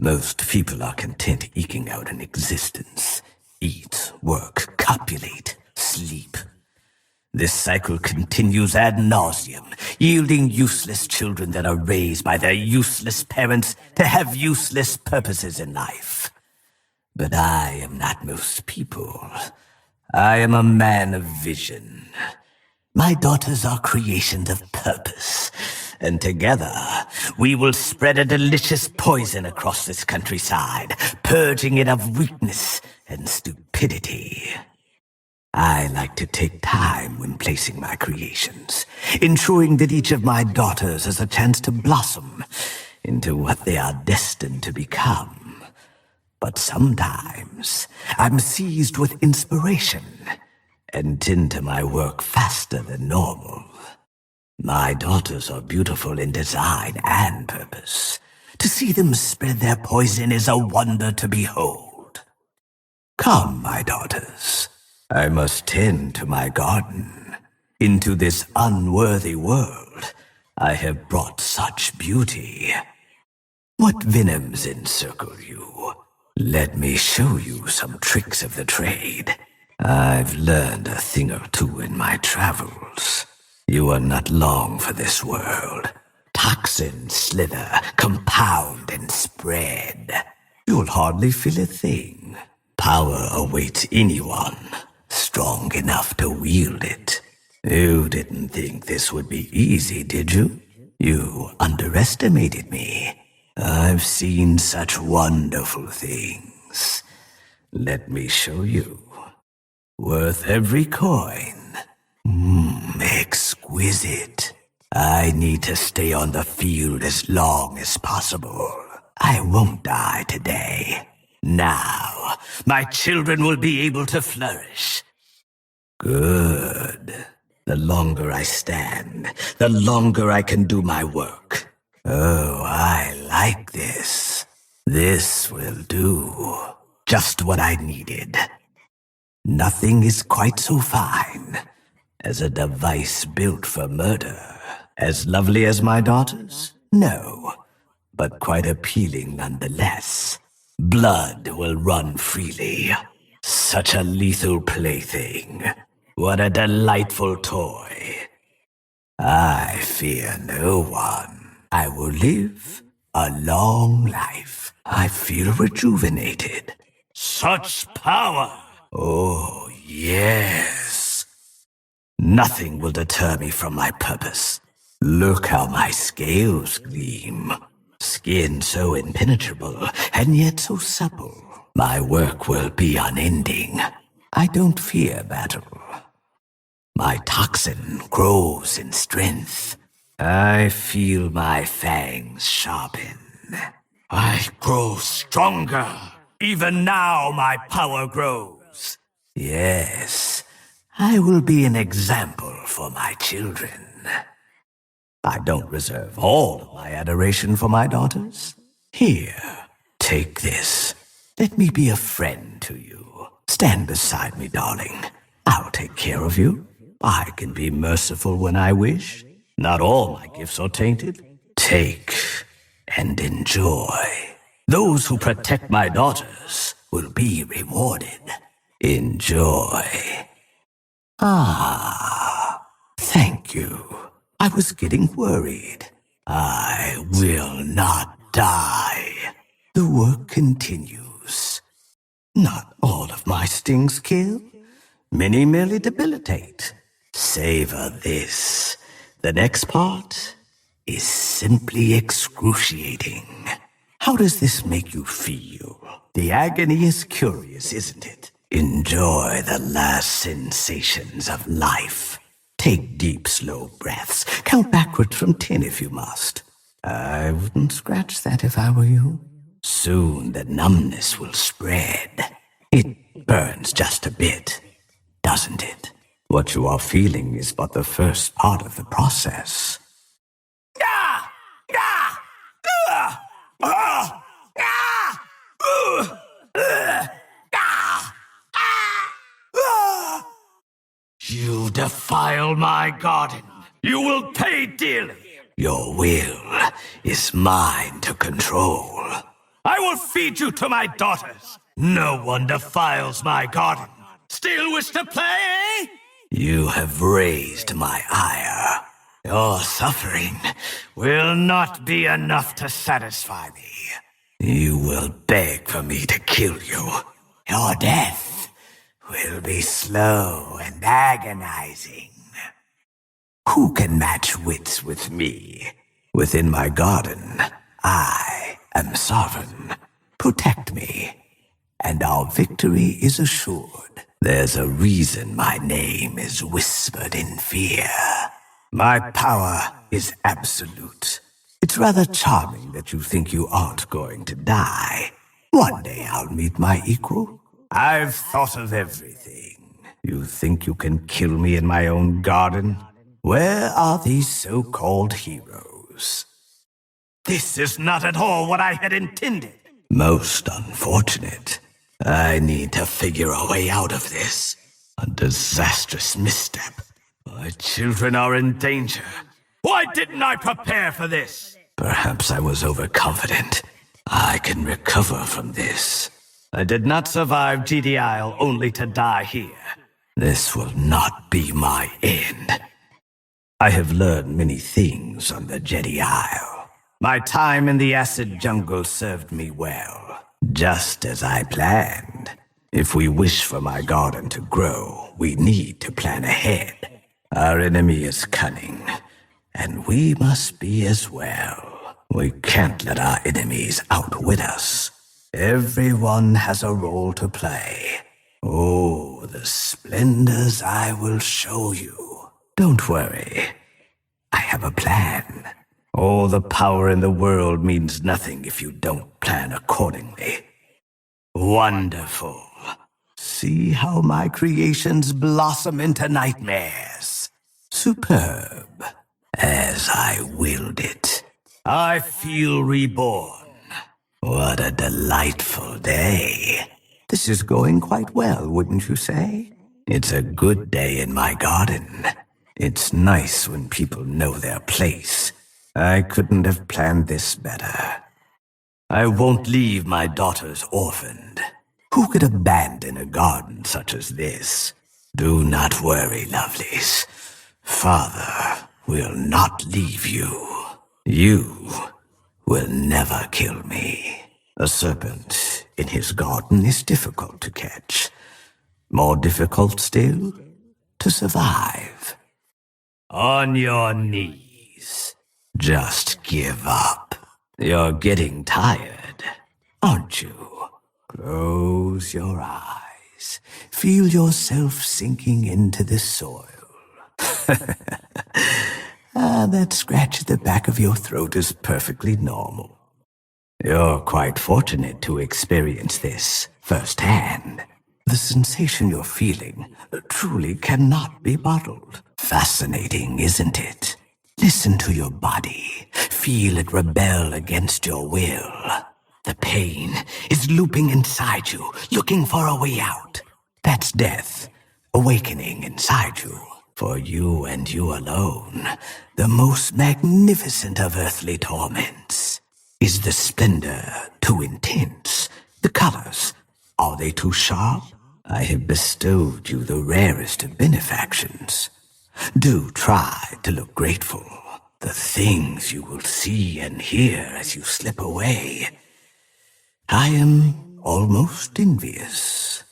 Most people are content eking out an existence. Eat, work, copulate, sleep. This cycle continues ad nauseum, yielding useless children that are raised by their useless parents to have useless purposes in life. But I am not most people. I am a man of vision. My daughters are creations of purpose, and together we will spread a delicious poison across this countryside, purging it of weakness and stupidity. I like to take time when placing my creations, ensuring that each of my daughters has a chance to blossom into what they are destined to become. But sometimes I'm seized with inspiration and tend to my work faster than normal. My daughters are beautiful in design and purpose. To see them spread their poison is a wonder to behold. Come, my daughters. I must tend to my garden. Into this unworthy world, I have brought such beauty. What venoms encircle you? Let me show you some tricks of the trade. I've learned a thing or two in my travels. You are not long for this world. Toxins slither, compound, and spread. You'll hardly feel a thing. Power awaits anyone strong enough to wield it. You didn't think this would be easy, did you? You underestimated me. I've seen such wonderful things. Let me show you. Worth every coin. Exquisite. I need to stay on the field as long as possible. I won't die today. Now, my children will be able to flourish. Good. The longer I stand, the longer I can do my work. Oh, I like this. This will do. Just what I needed. Nothing is quite so fine as a device built for murder. As lovely as my daughters? No, but quite appealing nonetheless. Blood will run freely. Such a lethal plaything. What a delightful toy. I fear no one. I will live a long life. I feel rejuvenated. Such power! Oh, yes. Nothing will deter me from my purpose. Look how my scales gleam. Skin so impenetrable, and yet so supple. My work will be unending. I don't fear battle. My toxin grows in strength. I feel my fangs sharpen. I grow stronger. Even now my power grows. Yes, I will be an example for my children. I don't reserve all of my adoration for my daughters. Here, take this. Let me be a friend to you. Stand beside me, darling. I'll take care of you. I can be merciful when I wish. Not all my gifts are tainted. Take and enjoy. Those who protect my daughters will be rewarded. Enjoy. Ah, thank you. I was getting worried. I will not die. The work continues. Not all of my stings kill. Many merely debilitate. Savor this. The next part is simply excruciating. How does this make you feel? The agony is curious, isn't it? Enjoy the last sensations of life. Take deep, slow breaths. Count backwards from 10 if you must. I wouldn't scratch that if I were you. Soon the numbness will spread. It burns just a bit, doesn't it? What you are feeling is but the first part of the process. You defile my garden. You will pay dearly. Your will is mine to control. I will feed you to my daughters. No one defiles my garden. Still wish to play, eh? You have raised my ire. Your suffering will not be enough to satisfy me. You will beg for me to kill you. Your death will be slow and agonizing. Who can match wits with me? Within my garden, I am sovereign. Protect me, and our victory is assured. There's a reason my name is whispered in fear. My power is absolute. It's rather charming that you think you aren't going to die. One day I'll meet my equal. I've thought of everything. You think you can kill me in my own garden? Where are these so-called heroes? This is not at all what I had intended. Most unfortunate. I need to figure a way out of this. A disastrous misstep. My children are in danger. Why didn't I prepare for this? Perhaps I was overconfident. I can recover from this. I did not survive GD Isle only to die here. This will not be my end. I have learned many things on the Jedi Isle. My time in the acid jungle served me well, just as I planned. If we wish for my garden to grow, we need to plan ahead. Our enemy is cunning, and we must be as well. We can't let our enemies outwit us. Everyone has a role to play. Oh, the splendors I will show you. Don't worry. I have a plan. All the power in the world means nothing if you don't plan accordingly. Wonderful. See how my creations blossom into nightmares. Superb. As I willed it. I feel reborn. What a delightful day. This is going quite well, wouldn't you say? It's a good day in my garden. It's nice when people know their place. I couldn't have planned this better. I won't leave my daughters orphaned. Who could abandon a garden such as this? Do not worry, lovelies. Father will not leave you. You will never kill me. A serpent in his garden is difficult to catch. More difficult still, to survive. On your knees. Just give up. You're getting tired, aren't you? Close your eyes. Feel yourself sinking into the soil. That scratch at the back of your throat is perfectly normal. You're quite fortunate to experience this firsthand. The sensation you're feeling truly cannot be bottled. Fascinating, isn't it? Listen to your body. Feel it rebel against your will. The pain is looping inside you, looking for a way out. That's death, awakening inside you. For you and you alone, the most magnificent of earthly torments. Is the splendor too intense? The colors, are they too sharp? I have bestowed you the rarest of benefactions. Do try to look grateful. The things you will see and hear as you slip away. I am almost envious.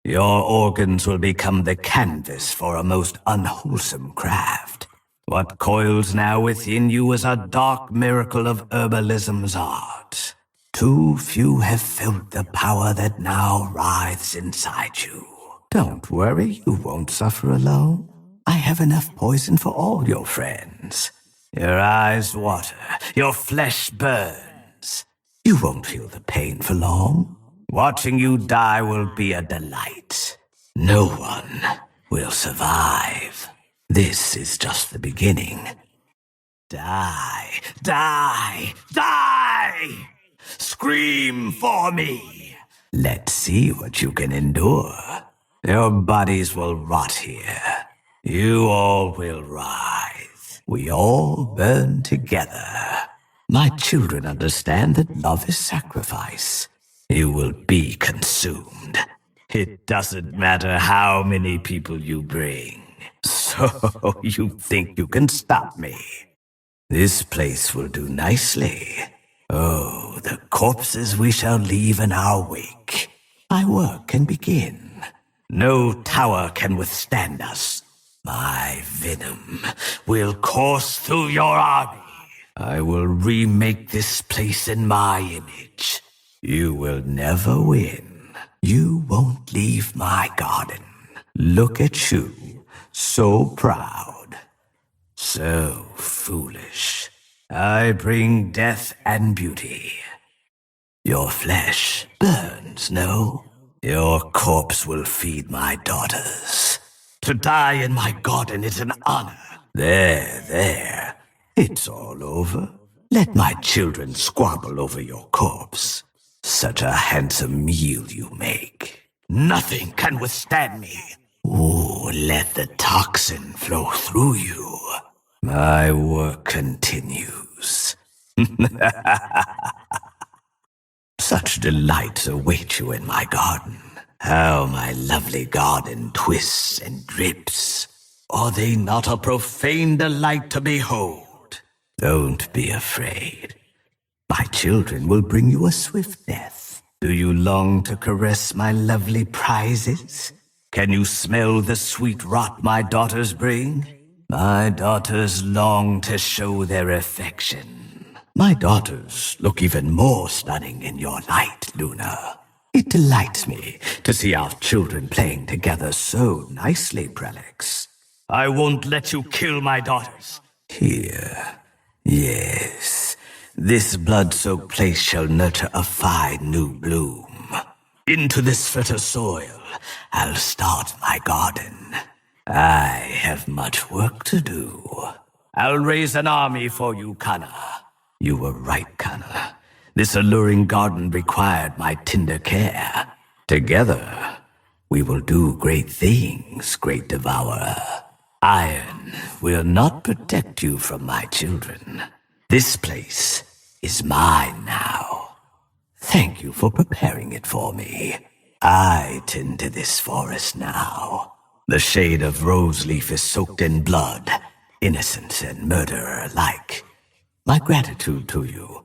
Your organs will become the canvas for a most unwholesome craft. What coils now within you is a dark miracle of herbalism's art. Too few have felt the power that now writhes inside you. Don't worry, you won't suffer alone. I have enough poison for all your friends. Your eyes water, your flesh burns. You won't feel the pain for long. Watching you die will be a delight. No one will survive. This is just the beginning. Die, die, die! Scream for me! Let's see what you can endure. Your bodies will rot here. You all will rise. We all burn together. My children understand that love is sacrifice. You will be consumed. It doesn't matter how many people you bring. So you think you can stop me? This place will do nicely. Oh, the corpses we shall leave in our wake. My work can begin. No tower can withstand us. My venom will course through your army. I will remake this place in my image. You will never win. You won't leave my garden. Look at you, so proud. So foolish. I bring death and beauty. Your flesh burns, no? Your corpse will feed my daughters. To die in my garden is an honor. There. It's all over. Let my children squabble over your corpse. Such a handsome meal you make. Nothing can withstand me. Ooh, let the toxin flow through you. My work continues. Such delights await you in my garden. How my lovely garden twists and drips. Are they not a profane delight to behold? Don't be afraid. My children will bring you a swift death. Do you long to caress my lovely prizes? Can you smell the sweet rot my daughters bring? My daughters long to show their affection. My daughters look even more stunning in your light, Luna. It delights me to see our children playing together so nicely, Prelix. I won't let you kill my daughters. Here, yes, this blood-soaked place shall nurture a fine new bloom. Into this fertile soil, I'll start my garden. I have much work to do. I'll raise an army for you, Kana. You were right, Kana. This alluring garden required my tender care. Together, we will do great things, great devourer. Iron will not protect you from my children. This place is mine now. Thank you for preparing it for me. I tend to this forest now. The shade of rose leaf is soaked in blood, innocent and murderer alike. My gratitude to you